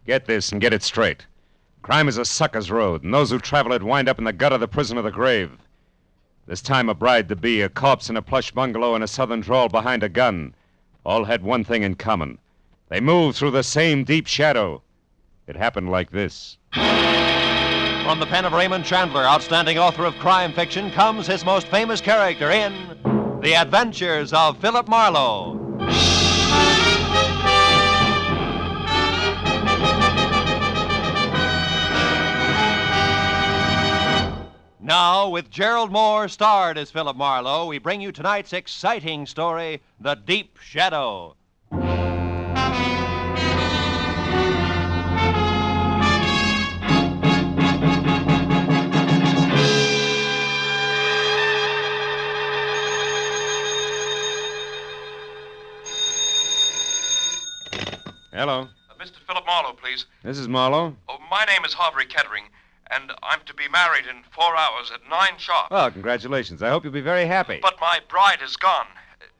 Get this and get it straight. Crime is a sucker's road, and those who travel it wind up in the gutter, the prison, or the grave. This time a bride-to-be, a corpse in a plush bungalow, and a southern drawl behind a gun all had one thing in common. They moved through the same deep shadow. It happened like this. From the pen of Raymond Chandler, outstanding author of crime fiction, comes his most famous character in The Adventures of Philip Marlowe. Now, with Gerald Moore starred as Philip Marlowe, we bring you tonight's exciting story, The Deep Shadow. Hello. Mr. Philip Marlowe, please. This is Marlowe. Oh, my name is Harvey Kettering, and I'm to be married in 4 hours at 9 sharp. Well, congratulations. I hope you'll be very happy. But my bride is gone.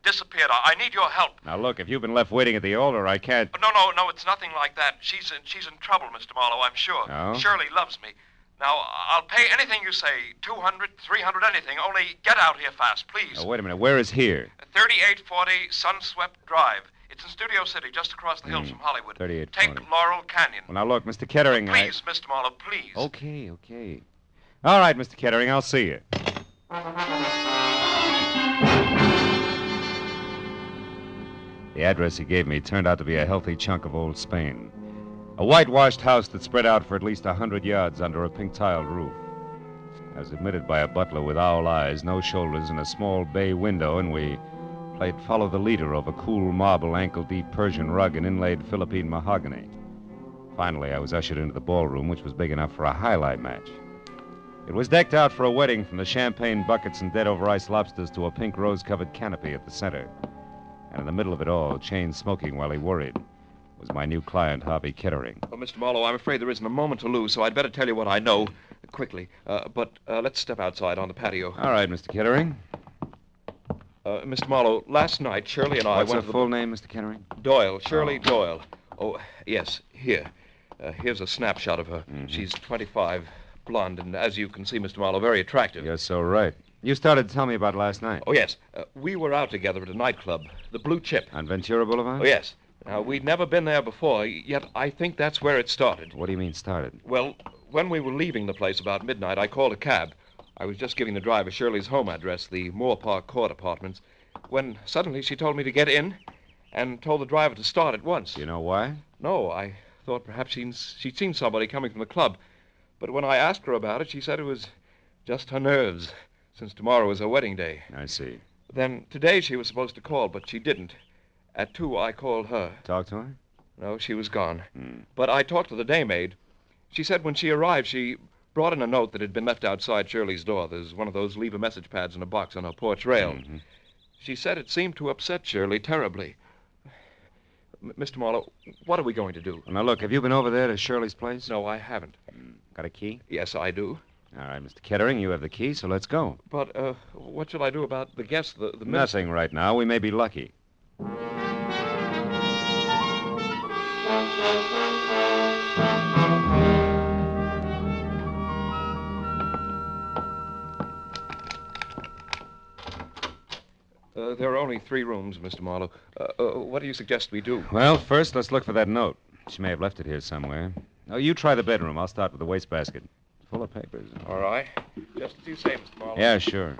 Disappeared. I need your help. Now, look, if you've been left waiting at the altar, I can't... No, it's nothing like that. She's in trouble, Mr. Marlowe, I'm sure. Oh? Shirley loves me. Now, I'll pay anything you say, 200, 300, anything. Only get out here fast, please. Now, wait a minute. Where is here? 3840 Sunswept Drive. It's in Studio City, just across the hills from Hollywood. 3840. Take Laurel Canyon. Well, now, look, Mr. Kettering, Please, Mr. Marlowe, please. Okay. All right, Mr. Kettering, I'll see you. The address he gave me turned out to be a healthy chunk of old Spain. A whitewashed house that spread out for at least 100 yards under a pink-tiled roof. I was admitted by a butler with owl eyes, no shoulders, and a small bay window, and we played Follow the Leader over cool marble, ankle-deep Persian rug and inlaid Philippine mahogany. Finally, I was ushered into the ballroom, which was big enough for a highlight match. It was decked out for a wedding, from the champagne buckets and dead-over-ice lobsters to a pink rose-covered canopy at the center. And in the middle of it all, chain smoking while he worried, was my new client, Harvey Kettering. Well, Mr. Marlowe, I'm afraid there isn't a moment to lose, so I'd better tell you what I know quickly. But let's step outside on the patio. All right, Mr. Kettering. Mr. Marlowe, last night, Shirley and I What's went her to full name, Mr. Kettering? Doyle, Shirley Doyle. Oh, yes, here. Here's a snapshot of her. Mm-hmm. She's 25, blonde, and as you can see, Mr. Marlowe, very attractive. You're so right. You started to tell me about last night. Oh, yes. We were out together at a nightclub, the Blue Chip. On Ventura Boulevard? Oh, yes. Now, we'd never been there before, yet I think that's where it started. What do you mean started? Well, when we were leaving the place about midnight, I called a cab. I was just giving the driver Shirley's home address, the Moore Park Court Apartments, when suddenly she told me to get in and told the driver to start at once. Do you know why? No, I thought perhaps she'd seen somebody coming from the club. But when I asked her about it, she said it was just her nerves, since tomorrow was her wedding day. I see. Then today she was supposed to call, but she didn't. At 2, I called her. Talk to her? No, she was gone. But I talked to the daymaid. She said when she arrived, she brought in a note that had been left outside Shirley's door. There's one of those leave-a-message pads in a box on her porch rail. Mm-hmm. She said it seemed to upset Shirley terribly. Mr. Marlowe, what are we going to do? Well, now, look, have you been over there to Shirley's place? No, I haven't. Got a key? Yes, I do. All right, Mr. Kettering, you have the key, so let's go. But what shall I do about the guests, the Nothing right now. We may be lucky. There are only 3 rooms, Mr. Marlowe. What do you suggest we do? Well, first, let's look for that note. She may have left it here somewhere. Oh, you try the bedroom. I'll start with the wastebasket. Full of papers. All right. Just as you say, Mr. Marlowe. Yeah, sure.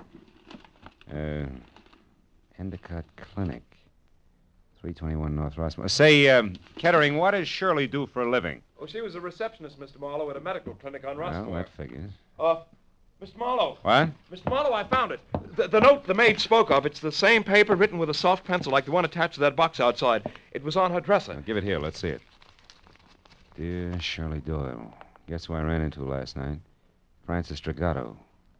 Endicott Clinic. 321 North Rossmore. Say, Kettering, what does Shirley do for a living? Oh, she was a receptionist, Mr. Marlowe, at a medical clinic on Rossmore. Well, that figures. Mr. Marlowe. What? Mr. Marlowe, I found it. The note the maid spoke of, it's the same paper written with a soft pencil like the one attached to that box outside. It was on her dresser. Now, give it here. Let's see it. Dear Shirley Doyle, guess who I ran into last night? Francis Dragato.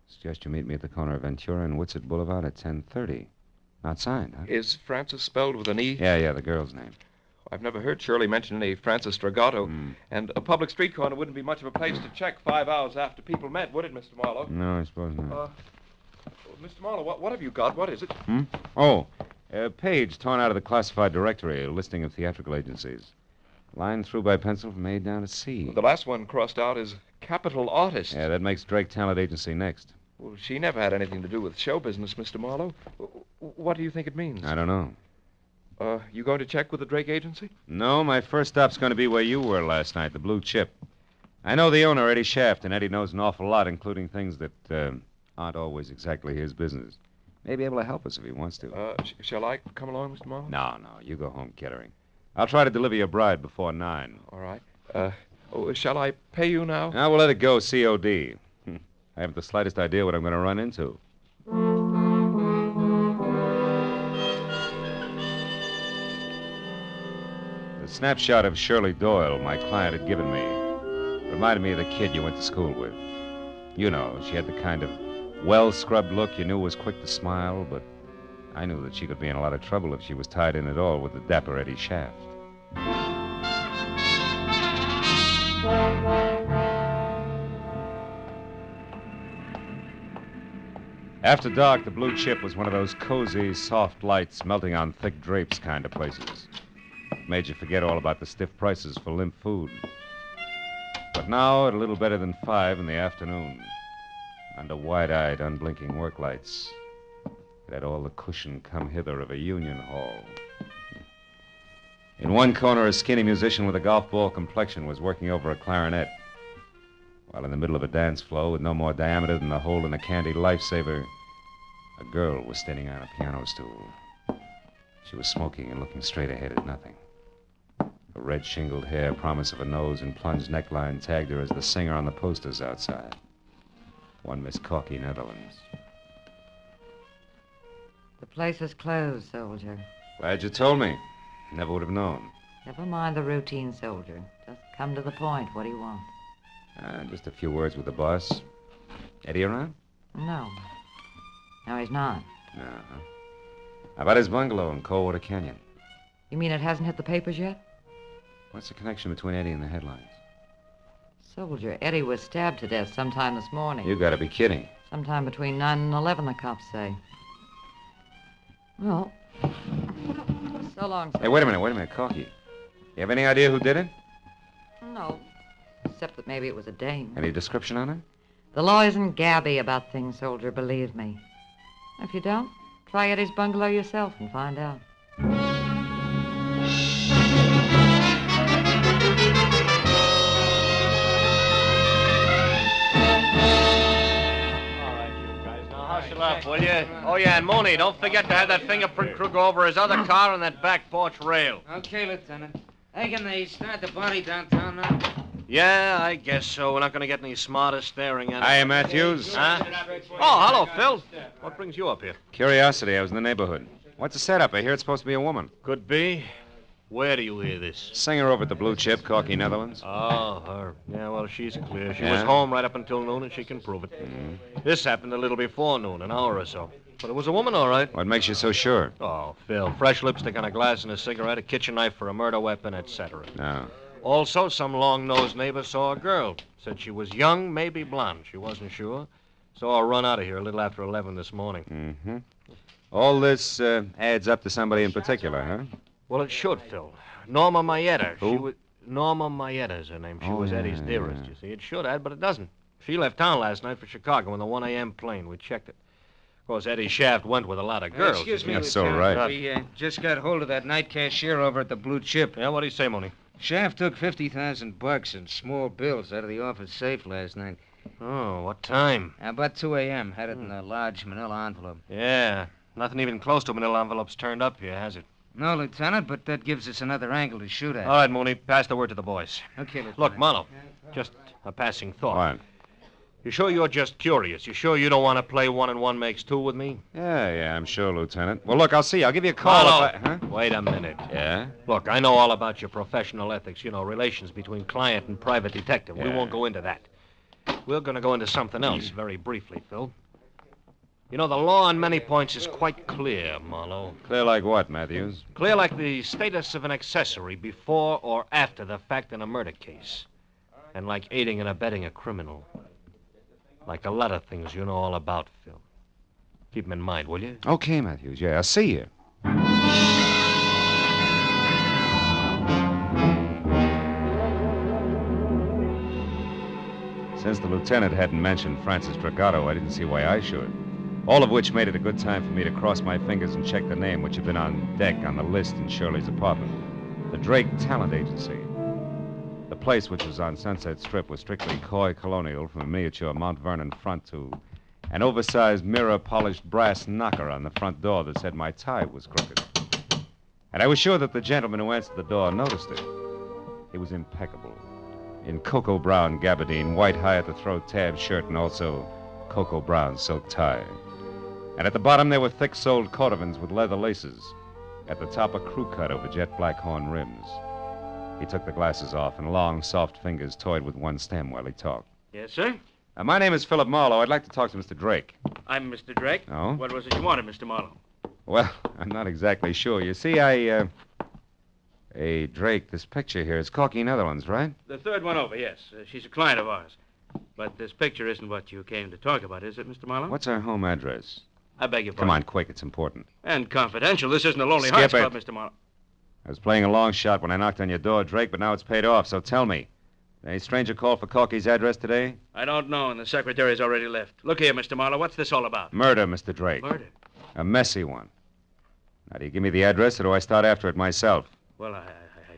Suggest you meet me at the corner of Ventura and Whitsett Boulevard at 10:30. Not signed, huh? Is Francis spelled with an E? Yeah, the girl's name. I've never heard Shirley mention any Francis Dragato. And a public street corner wouldn't be much of a place to check 5 hours after people met, would it, Mr. Marlowe? No, I suppose not. Mr. Marlowe, what have you got? What is it? Oh, a page torn out of the classified directory, a listing of theatrical agencies. Line through by pencil from A down to C. The last one crossed out is capital artist. Yeah, that makes Drake Talent Agency next. Well, she never had anything to do with show business, Mr. Marlowe. What do you think it means? I don't know. You going to check with the Drake Agency? No, my first stop's going to be where you were last night, the Blue Chip. I know the owner, Eddie Shaft, and Eddie knows an awful lot, including things that aren't always exactly his business. May be able to help us if he wants to. Shall I come along, Mr. Marlowe? No, you go home, Kettering. I'll try to deliver your bride before 9. All right. Shall I pay you now? Now we'll let it go, COD. I haven't the slightest idea what I'm going to run into. The snapshot of Shirley Doyle my client had given me reminded me of the kid you went to school with. You know, she had the kind of well-scrubbed look you knew was quick to smile, but I knew that she could be in a lot of trouble if she was tied in at all with the dapper Eddie Shaft. After dark, the Blue Chip was one of those cozy, soft lights melting on thick drapes kind of places. It made you forget all about the stiff prices for limp food. But now, at a little better than 5 in the afternoon, under wide-eyed, unblinking work lights, it had all the cushion come hither of a union hall. In one corner, a skinny musician with a golf ball complexion was working over a clarinet, while in the middle of a dance floor with no more diameter than the hole in a candy lifesaver, a girl was standing on a piano stool. She was smoking and looking straight ahead at nothing. Her red shingled hair, promise of a nose, and plunged neckline tagged her as the singer on the posters outside. One Miss Corky, Netherlands. The place is closed, soldier. Glad you told me. Never would have known. Never mind the routine, soldier. Just come to the point. What do you want? Just a few words with the boss. Eddie around? No. No, he's not. Uh-huh. How about his bungalow in Coldwater Canyon? You mean it hasn't hit the papers yet? What's the connection between Eddie and the headlines? Soldier, Eddie was stabbed to death sometime this morning. You gotta be kidding. Sometime between 9 and 11, the cops say. Well, so long, soldier. Hey, wait a minute, Corky. You have any idea who did it? No. Except that maybe it was a dame. Any description on her? The law isn't gabby about things, soldier, believe me. If you don't, try Eddie's bungalow yourself and find out. Hustle up, will you? Oh, yeah, and Mooney, don't forget to have that fingerprint crew go over his other car on that back porch rail. Okay, Lieutenant. Hey, can they start the body downtown now? Yeah, I guess so. We're not going to get any smarter staring at it. Hi, Matthews. Huh? Oh, hello, Phil. What brings you up here? Curiosity, I was in the neighborhood. What's the setup? I hear it's supposed to be a woman. Could be. Where do you hear this? Singer over at the Blue Chip, Corky, Netherlands. Oh, her. Yeah, well, she's clear. She Yeah? was home right up until noon, and she can prove it. This happened a little before noon, an hour or so. But it was a woman, all right. What makes you so sure? Oh, Phil, fresh lipstick on a glass and a cigarette, a kitchen knife for a murder weapon, etc. No. Also, some long-nosed neighbor saw a girl. Said she was young, maybe blonde. She wasn't sure. Saw her run out of here a little after 11 this morning. Mm-hmm. All this adds up to somebody in particular, huh? Well, it should, Phil. Norma Mayetta. Who? Norma Mayetta is her name. She Oh, was yeah, Eddie's dearest, yeah. you see. It should add, but it doesn't. She left town last night for Chicago in the 1 a.m. plane. We checked it. Of course, Eddie Shaft went with a lot of girls. Excuse me, That's so Lieutenant. right. We just got hold of that night cashier over at the Blue Chip. Yeah, what do you say, Mooney? Shaft took $50,000 in small bills out of the office safe last night. Oh, what time? About 2 a.m. Had it in a large manila envelope. Yeah, nothing even close to manila envelopes turned up here, has it? No, Lieutenant, but that gives us another angle to shoot at. All right, Mooney, pass the word to the boys. Okay, Lieutenant. Look, Marlowe, just a passing thought. What? You sure you're just curious? You sure you don't want to play 1 and 1 makes 2 with me? Yeah, I'm sure, Lieutenant. Well, look, I'll see you. I'll give you a call Marlowe, if I... Huh? wait a minute. Yeah? Look, I know all about your professional ethics, relations between client and private detective. We Yeah. won't go into that. We're going to go into something else very briefly, Phil. The law on many points is quite clear, Marlowe. Clear like what, Matthews? Clear like the status of an accessory before or after the fact in a murder case. And like aiding and abetting a criminal. Like a lot of things you know all about, Phil. Keep them in mind, will you? Okay, Matthews. Yeah, I'll see you. Since the lieutenant hadn't mentioned Francis Dragato, I didn't see why I should. All of which made it a good time for me to cross my fingers and check the name, which had been on deck on the list in Shirley's apartment. The Drake Talent Agency. The place, which was on Sunset Strip, was strictly coy colonial, from a miniature Mount Vernon front to an oversized mirror-polished brass knocker on the front door that said my tie was crooked. And I was sure that the gentleman who answered the door noticed it. He was impeccable. In cocoa brown gabardine, white high-at-the-throat tab shirt, and also cocoa brown silk tie. And at the bottom there were thick-soled cordovans with leather laces. At the top, a crew cut over jet black horn rims. He took the glasses off, and long, soft fingers toyed with one stem while he talked. Yes, sir? My name is Philip Marlowe. I'd like to talk to Mr. Drake. I'm Mr. Drake. Oh? What was it you wanted, Mr. Marlowe? Well, I'm not exactly sure. You see, Hey, Drake, this picture here is Corky Netherlands, right? The third one over, yes. She's a client of ours. But this picture isn't what you came to talk about, is it, Mr. Marlowe? What's our home address? I beg your pardon. Come on, quick. It's important. And confidential. This isn't a Lonely Skip Hearts it. Club, Mr. Marlowe. I was playing a long shot when I knocked on your door, Drake, but now it's paid off, so tell me. Any stranger called for Corky's address today? I don't know, and the secretary's already left. Look here, Mr. Marlowe, what's this all about? Murder, Mr. Drake. Murder? A messy one. Now, do you give me the address, or do I start after it myself? Well, I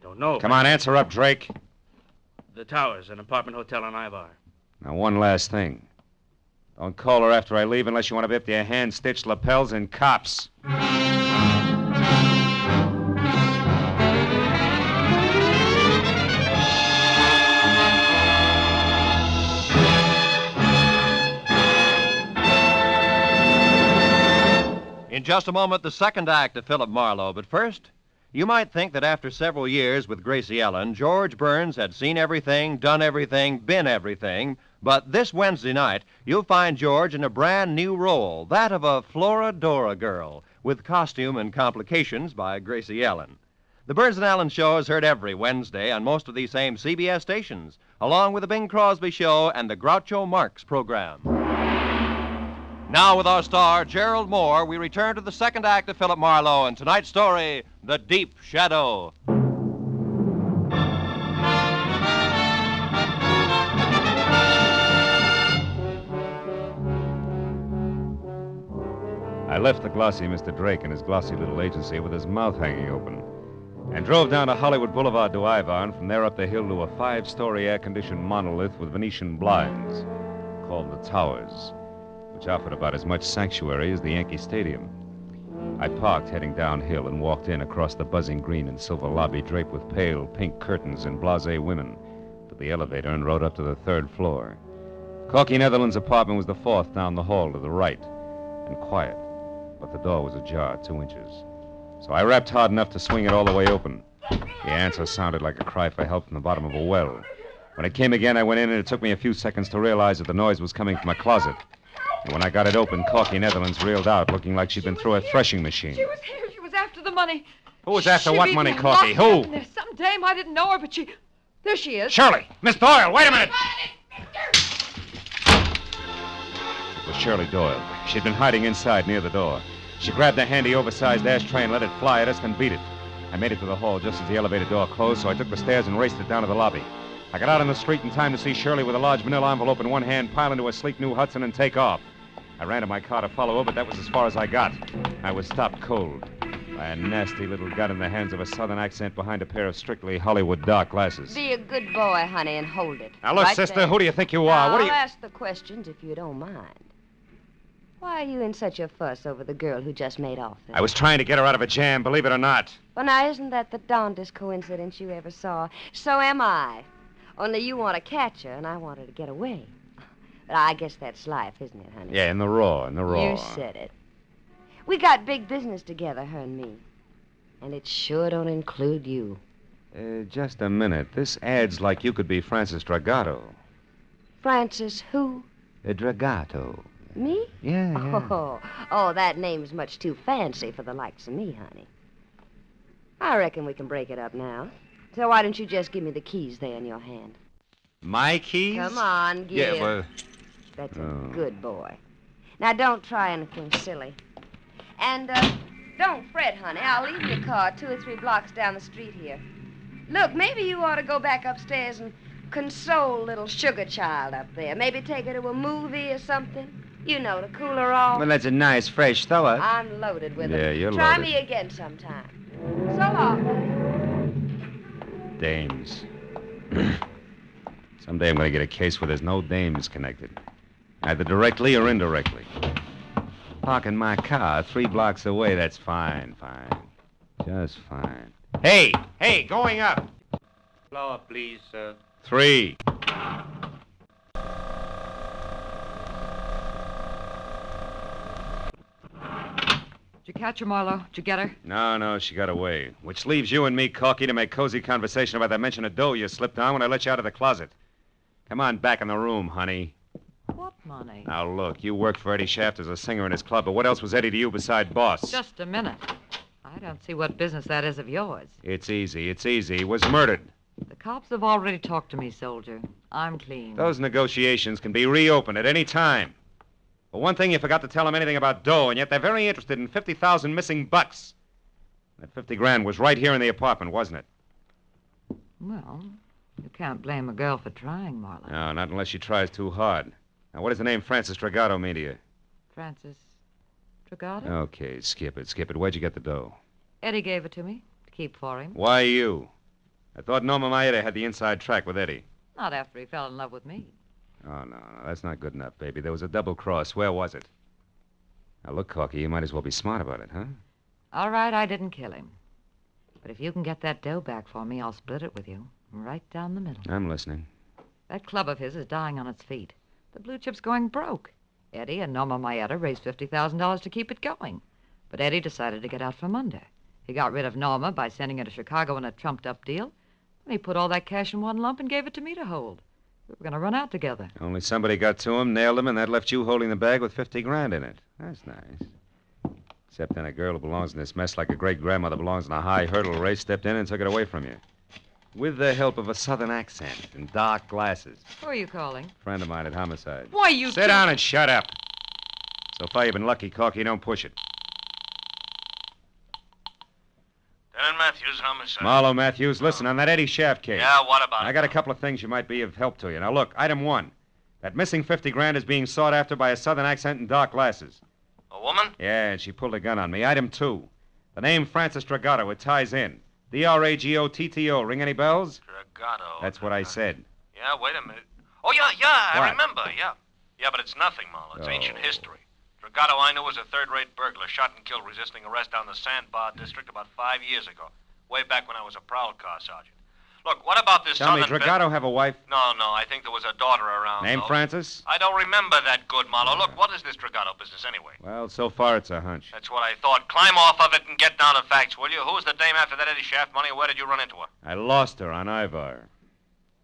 don't know. Come on, answer up, Drake. The Towers, an apartment hotel on Ivar. Now, one last thing. Don't call her after I leave unless you want to be up to your hand-stitched lapels and cops. In just a moment, the second act of Philip Marlowe. But first, you might think that after several years with Gracie Ellen, George Burns had seen everything, done everything, been everything. But this Wednesday night, you'll find George in a brand new role, that of a Florodora girl, with costume and complications by Gracie Ellen. The Burns and Allen Show is heard every Wednesday on most of these same CBS stations, along with the Bing Crosby Show and the Groucho Marx program. Now, with our star, Gerald Moore, we return to the second act of Philip Marlowe and tonight's story, The Deep Shadow. I left the glossy Mr. Drake and his glossy little agency with his mouth hanging open and drove down to Hollywood Boulevard to Ivar, and from there up the hill to a 5-story air-conditioned monolith with Venetian blinds called the Towers, which offered about as much sanctuary as the Yankee Stadium. I parked heading downhill and walked in across the buzzing green and silver lobby draped with pale pink curtains and blasé women to the elevator and rode up to the 3rd floor. Corky Netherlands' apartment was the 4th down the hall to the right, and quiet, but the door was ajar 2 inches. So I rapped hard enough to swing it all the way open. The answer sounded like a cry for help from the bottom of a well. When it came again, I went in, and it took me a few seconds to realize that the noise was coming from a closet. And when I got it open, Corky Netherlands reeled out, looking like she'd been through a threshing machine. She was here. She was after the money. Who was after She what beat money, me Corky? and locked me Who? up in there. Some dame, I didn't know her, but she... There she is. Shirley! Miss Doyle, wait a minute! It was Shirley Doyle. She'd been hiding inside near the door. She grabbed a handy, oversized ashtray and let it fly at us, then beat it. I made it to the hall just as the elevator door closed, so I took the stairs and raced it down to the lobby. I got out on the street in time to see Shirley with a large manila envelope in one hand pile into a sleek new Hudson and take off. I ran to my car to follow her, but that was as far as I got. I was stopped cold by a nasty little gun in the hands of a southern accent behind a pair of strictly Hollywood dark glasses. Be a good boy, honey, and hold it. Now, look, Right sister, there. who do you think you are? Now, What do you... I'll ask the questions if you don't mind. Why are you in such a fuss over the girl who just made off there? I was trying to get her out of a jam, believe it or not. Well, now, isn't that the darndest coincidence you ever saw? So am I. Only you want to catch her, and I want her to get away. But I guess that's life, isn't it, honey? Yeah, in the raw. You said it. We got big business together, her and me. And it sure don't include you. Just a minute. This ad's like you could be Francis Dragato. Francis who? Dragato. Me? Yeah. Oh, that name's much too fancy for the likes of me, honey. I reckon we can break it up now. So why don't you just give me the keys there in your hand? My keys? Come on, give. Yeah, well... That's Oh. a good boy. Now, don't try anything silly. And, don't fret, honey. I'll leave your car 2 or 3 blocks down the street here. Look, maybe you ought to go back upstairs and console little sugar child up there. Maybe take her to a movie or something. You know, to cool her off. Well, that's a nice, fresh thought. I'm loaded with Yeah, them. you're Try loaded. me again sometime. So long. Dames. Someday I'm going to get a case where there's no dames connected, either directly or indirectly. Parking my car 3 blocks away, that's fine. Just fine. Hey, going up. Flower, please, sir. 3. Did you catch her, Marlowe? Did you get her? No, she got away. Which leaves you and me, Corky, to make cozy conversation about that mention of dough you slipped on when I let you out of the closet. Come on back in the room, honey. What money? Now, look, you worked for Eddie Shaft as a singer in his club, but what else was Eddie to you beside boss? Just a minute. I don't see what business that is of yours. It's easy. He was murdered. The cops have already talked to me, soldier. I'm clean. Those negotiations can be reopened at any time. But one thing, you forgot to tell them anything about dough, and yet they're very interested in 50,000 missing bucks. That 50 grand was right here in the apartment, wasn't it? Well, you can't blame a girl for trying, Marlowe. No, not unless she tries too hard. Now, what does the name Francis Dragato mean to you? Francis Dragato? Okay, skip it. Where'd you get the dough? Eddie gave it to me to keep for him. Why you? I thought Norma Maeda had the inside track with Eddie. Not after he fell in love with me. Oh, no, that's not good enough, baby. There was a double cross. Where was it? Now, look, Corky, you might as well be smart about it, huh? All right, I didn't kill him. But if you can get that dough back for me, I'll split it with you. Right down the middle. I'm listening. That club of his is dying on its feet. The Blue Chip's going broke. Eddie and Norma Maeda raised $50,000 to keep it going. But Eddie decided to get out from under. He got rid of Norma by sending her to Chicago in a trumped-up deal. And he put all that cash in one lump and gave it to me to hold. We were going to run out together. Only somebody got to him, nailed him, and that left you holding the bag with 50 grand in it. That's nice. Except then a girl who belongs in this mess like a great-grandmother belongs in a high hurdle race stepped in and took it away from you. With the help of a southern accent and dark glasses. Who are you calling? Friend of mine at Homicide. Why, you Sit down and shut up. So far, you've been lucky, Corky. Don't push it. Lieutenant Matthews, homicide. Marlowe Matthews, listen, on that Eddie Shaft case. Yeah, what about I it? got a couple of things you might be of help to you. Now, look, item 1. That missing 50 grand is being sought after by a southern accent and dark glasses. A woman? Yeah, and she pulled a gun on me. Item 2. The name Francis Dragato, it ties in. D-R-A-G-O-T-T-O. Ring any bells? Dragato. That's what I said. Yeah, wait a minute. Oh, yeah, What? I remember, yeah. Yeah, but it's nothing, Marlowe. It's ancient Oh. history. Dragato I knew was a third-rate burglar, shot and killed resisting arrest down the Sandbar district about 5 years ago, way back when I was a prowl car sergeant. Look, what about this Tell me, southern... Dragato have a wife? No, I think there was a daughter around. Name though. Francis? I don't remember that good, Marlowe. Look, what is this Dragato business anyway? Well, so far it's a hunch. That's what I thought. Climb off of it and get down to facts, will you? Who was the dame after that Eddie Shaft money, and where did you run into her? I lost her on Ivar.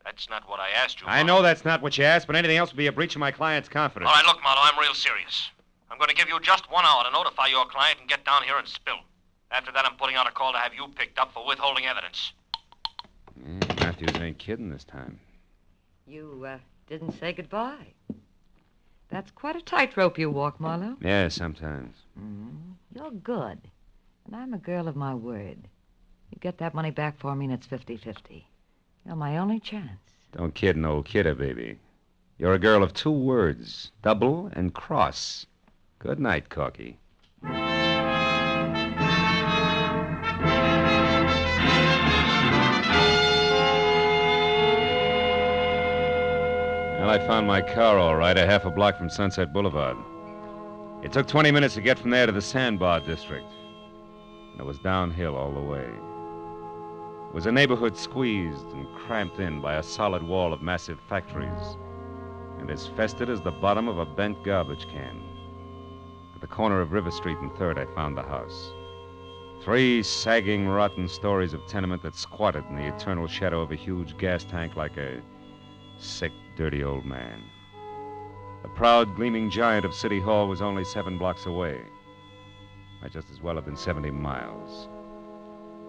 That's not what I asked you, I Marlowe. know that's not what you asked, but anything else would be a breach of my client's confidence. All right, look, Marlowe, I'm real serious. I'm going to give you just 1 hour to notify your client and get down here and spill. After that, I'm putting out a call to have you picked up for withholding evidence. Yeah, Matthews ain't kidding this time. You, didn't say goodbye. That's quite a tightrope you walk, Marlowe. Yeah, sometimes. You're good. And I'm a girl of my word. You get that money back for me and it's 50-50. You're my only chance. Don't kid an old kidder, baby. You're a girl of 2 words, double and cross. Good night, Corky. Well, I found my car all right, a half a block from Sunset Boulevard. It took 20 minutes to get from there to the Sandbar district. And it was downhill all the way. It was a neighborhood squeezed and cramped in by a solid wall of massive factories, and as festered as the bottom of a bent garbage can. At the corner of River Street and 3rd, I found the house. 3 sagging, rotten stories of tenement that squatted in the eternal shadow of a huge gas tank like a sick, dirty old man. The proud, gleaming giant of City Hall was only 7 blocks away. Might just as well have been 70 miles.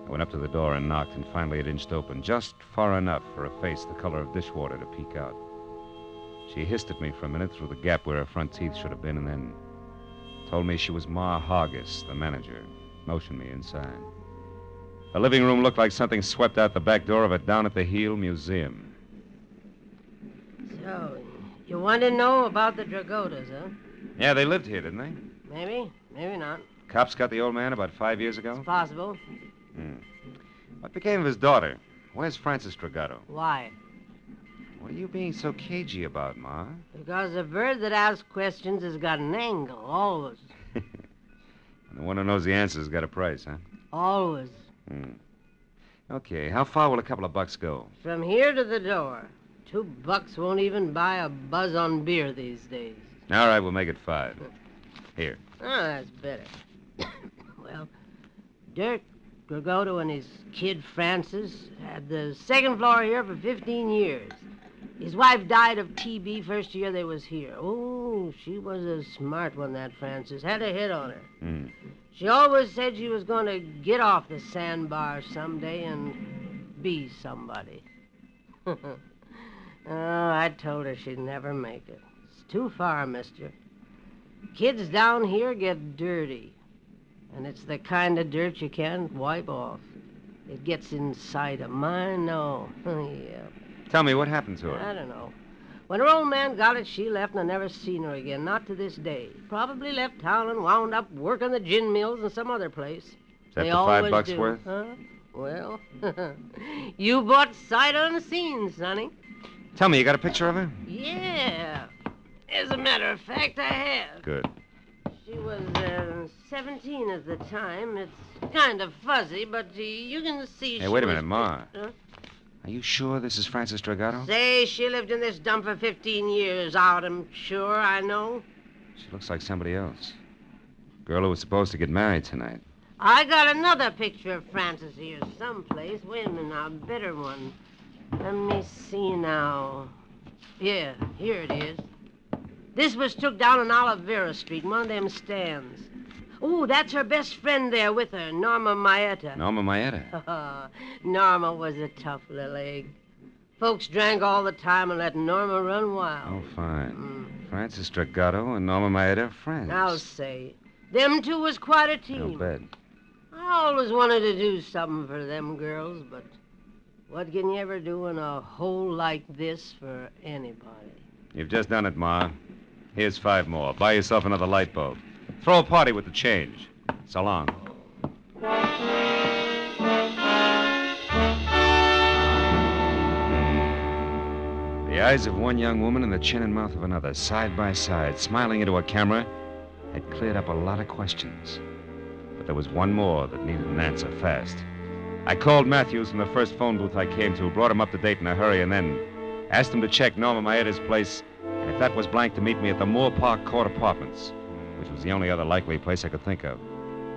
I went up to the door and knocked, and finally it inched open, just far enough for a face the color of dishwater to peek out. She hissed at me for a minute through the gap where her front teeth should have been, and then told me she was Ma Hargis, the manager, motioned me inside. The living room looked like something swept out the back door of a down-at-the-heel museum. You want to know about the Dragotas, huh? Yeah, they lived here, didn't they? Maybe, maybe not. Cops got the old man about 5 years ago? It's possible. What became of his daughter? Where's Francis Dragato? Why? What are you being so cagey about, Ma? Because a bird that asks questions has got an angle, always. And the one who knows the answer's got a price, huh? Always. Okay, how far will a couple of bucks go? From here to the door. $2 won't even buy a buzz on beer these days. All right, we'll make it 5. Here. Oh, that's better. Well, Dirk Dragoto and his kid Francis had the second floor here for 15 years. His wife died of TB first year they was here. Oh, she was a smart one, that Francis. Had a hit on her. She always said she was going to get off the sandbar someday and be somebody. Oh, I told her she'd never make it. It's too far, mister. Kids down here get dirty. And it's the kind of dirt you can't wipe off. It gets inside of mine, no. Yeah. Tell me, what happened to her? I don't know. When her old man got it, she left and I never seen her again, not to this day. Probably left town and wound up working the gin mills in some other place. Is that They the always $5 do. worth? Huh? Well, you bought sight unseen, Sonny. Tell me, you got a picture of her? Yeah. As a matter of fact, I have. Good. She was 17 at the time. It's kind of fuzzy, but you can see Hey, she wait a was minute, Ma. Huh? Are you sure this is Francis Dragato? Say, she lived in this dump for 15 years out, I'm sure, I know. She looks like somebody else. Girl who was supposed to get married tonight. I got another picture of Francis here someplace. Wait a minute now, better one. Let me see now. Yeah, here it is. This was took down on Olivera Street, one of them stands. Oh, that's her best friend there with her, Norma Maeta. Norma Maeta. Norma was a tough little egg. Folks drank all the time and let Norma run wild. Oh, fine. Francis Dragato and Norma Maeta are friends. I'll say. Them two was quite a team. No bet. I always wanted to do something for them girls, but what can you ever do in a hole like this for anybody? You've just done it, Ma. Here's 5 more. Buy yourself another light bulb. Throw a party with the change. So long. The eyes of one young woman and the chin and mouth of another, side by side, smiling into a camera, had cleared up a lot of questions. But there was one more that needed an answer fast. I called Matthews from the first phone booth I came to, brought him up to date in a hurry, and then asked him to check Norma Maeta's place, and if that was blank, to meet me at the Moore Park Court Apartments, which was the only other likely place I could think of.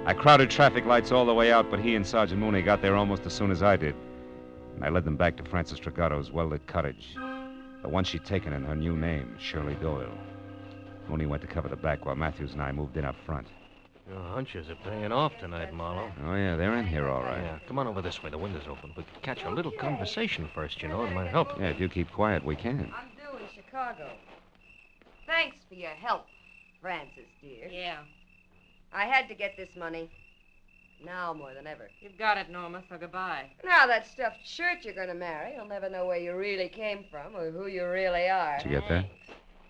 I crowded traffic lights all the way out, but he and Sergeant Mooney got there almost as soon as I did. And I led them back to Francis Dragato's well-lit cottage, the one she'd taken in her new name, Shirley Doyle. Mooney went to cover the back while Matthews and I moved in up front. Your hunches are paying off tonight, Marlowe. Oh, yeah, they're in here all right. Yeah, come on over this way. The window's open. We could catch a little conversation first, you know. It might help. Yeah, if you keep quiet, we can. I'm due in Chicago. Thanks for your help, Francis, dear. Yeah. I had to get this money. Now more than ever. You've got it, Norma, so goodbye. Now that stuffed shirt you're going to marry, you'll never know where you really came from or who you really are. Did you get that?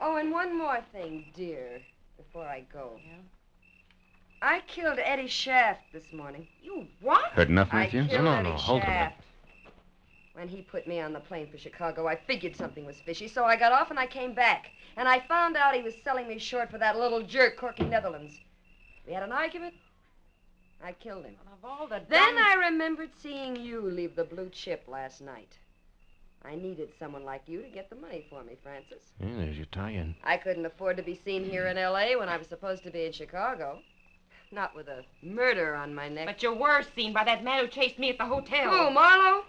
Oh, and one more thing, dear, before I go. Yeah? I killed Eddie Shaft this morning. You what? Heard enough, I Matthews? killed No, Eddie hold it a minute. Shaft. When he put me on the plane for Chicago, I figured something was fishy, so I got off and I came back. And I found out he was selling me short for that little jerk, Corky Netherlands. We had an argument. I killed him. Of all the Then I remembered seeing you leave the blue chip last night. I needed someone like you to get the money for me, Francis. Yeah, there's your tie-in. I couldn't afford to be seen here in L.A. when I was supposed to be in Chicago. Not with a murder on my neck. But you were seen by that man who chased me at the hotel. Who, Marlowe?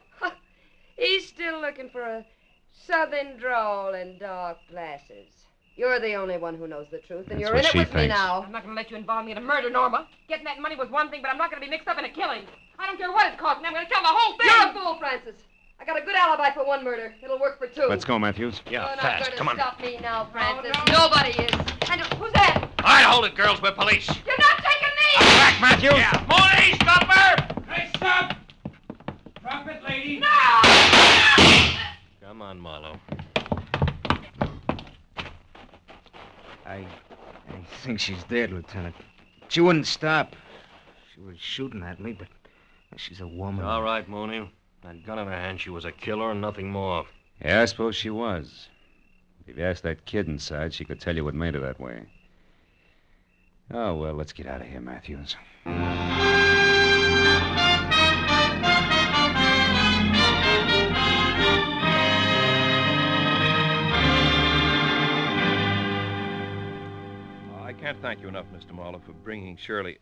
He's still looking for a southern drawl and dark glasses. You're the only one who knows the truth, and That's you're what in it she with me thinks. now. I'm not going to let you involve me in a murder, Norma. Getting that money was one thing, but I'm not going to be mixed up in a killing. I don't care what it costs me. I'm going to tell the whole thing. You're a fool, Francis. I got a good alibi for one murder. It'll work for 2. Let's go, Matthews. Yeah, You're fast. not Come going on. to stop me now, Francis. no. Nobody is. And Who's that? All right, hold it, girls. We're police. You're not taking me! Back, Matthews. Yeah, Mooney, stop her! Hey, stop! Drop it, lady. No! Come on, Marlowe. think she's dead, Lieutenant. She wouldn't stop. She was shooting at me, but she's a woman. All right, Mooney. That gun in her hand, she was a killer and nothing more. Yeah, I suppose she was. If you asked that kid inside, she could tell you what made her that way. Oh, well, let's get out of here, Matthews. I can't thank you enough, Mr. Marlowe, for bringing Shirley,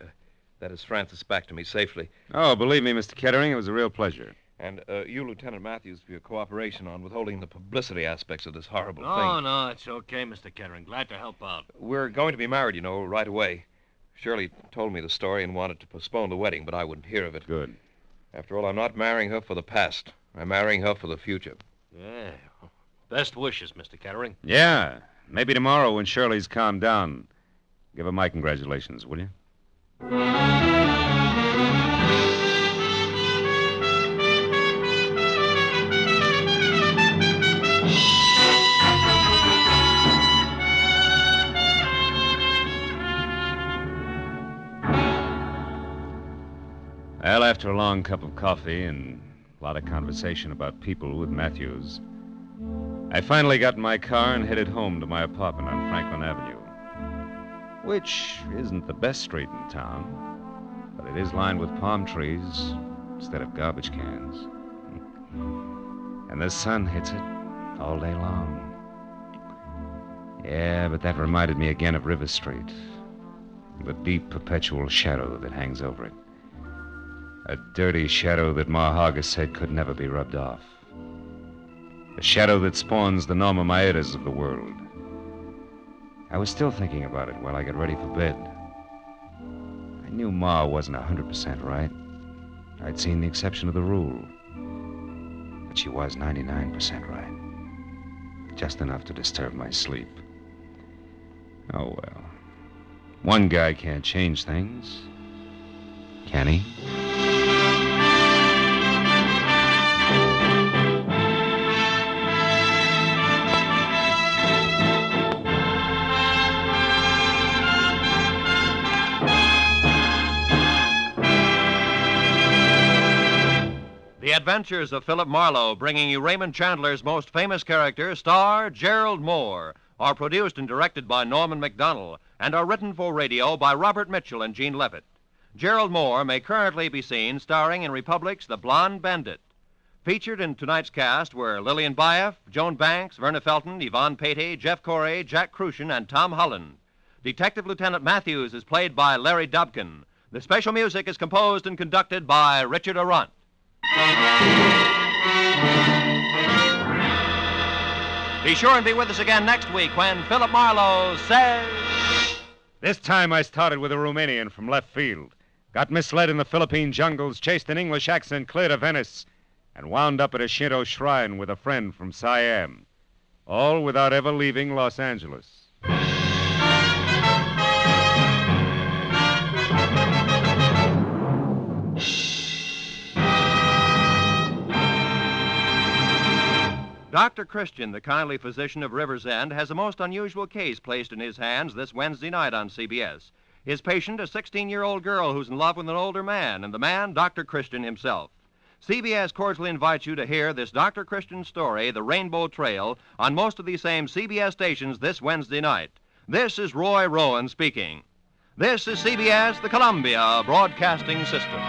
that is Francis, back to me safely. Oh, believe me, Mr. Kettering, it was a real pleasure. And you, Lieutenant Matthews, for your cooperation on withholding the publicity aspects of this horrible No, thing. no, it's okay, Mr. Kettering. Glad to help out. We're going to be married, you know, right away. Shirley told me the story and wanted to postpone the wedding, but I wouldn't hear of it. Good. After all, I'm not marrying her for the past. I'm marrying her for the future. Yeah. Best wishes, Mr. Kettering. Yeah. Maybe tomorrow when Shirley's calmed down. Give her my congratulations, will you? Well, after a long cup of coffee and a lot of conversation about people with Matthews, I finally got in my car and headed home to my apartment on Franklin Avenue, which isn't the best street in town, but it is lined with palm trees instead of garbage cans. And the sun hits it all day long. Yeah, but that reminded me again of River Street, the deep, perpetual shadow that hangs over it. A dirty shadow that Ma Hargis said could never be rubbed off. A shadow that spawns the Norma Maedas of the world. I was still thinking about it while I got ready for bed. I knew Ma wasn't 100% right. I'd seen the exception of the rule. But she was 99% right. Just enough to disturb my sleep. Oh, well. One guy can't change things. Can he? The Adventures of Philip Marlowe, bringing you Raymond Chandler's most famous character, star Gerald Moore, are produced and directed by Norman MacDonald and are written for radio by Robert Mitchell and Gene Levitt. Gerald Moore may currently be seen starring in Republic's The Blonde Bandit. Featured in tonight's cast were Lillian Buyeff, Joan Banks, Verna Felton, Yvonne Patey, Jeff Corey, Jack Crucian, and Tom Holland. Detective Lieutenant Matthews is played by Larry Dobkin. The special music is composed and conducted by Richard Arant. Be sure and be with us again next week when Philip Marlowe says... This time I started with a Romanian from left field. Got misled in the Philippine jungles, chased an English accent clear to Venice, and wound up at a Shinto shrine with a friend from Siam. All without ever leaving Los Angeles. Dr. Christian, the kindly physician of River's End, has a most unusual case placed in his hands this Wednesday night on CBS. His patient, a 16-year-old girl who's in love with an older man, and the man, Dr. Christian himself. CBS cordially invites you to hear this Dr. Christian story, The Rainbow Trail, on most of these same CBS stations this Wednesday night. This is Roy Rowan speaking. This is CBS, the Columbia Broadcasting System.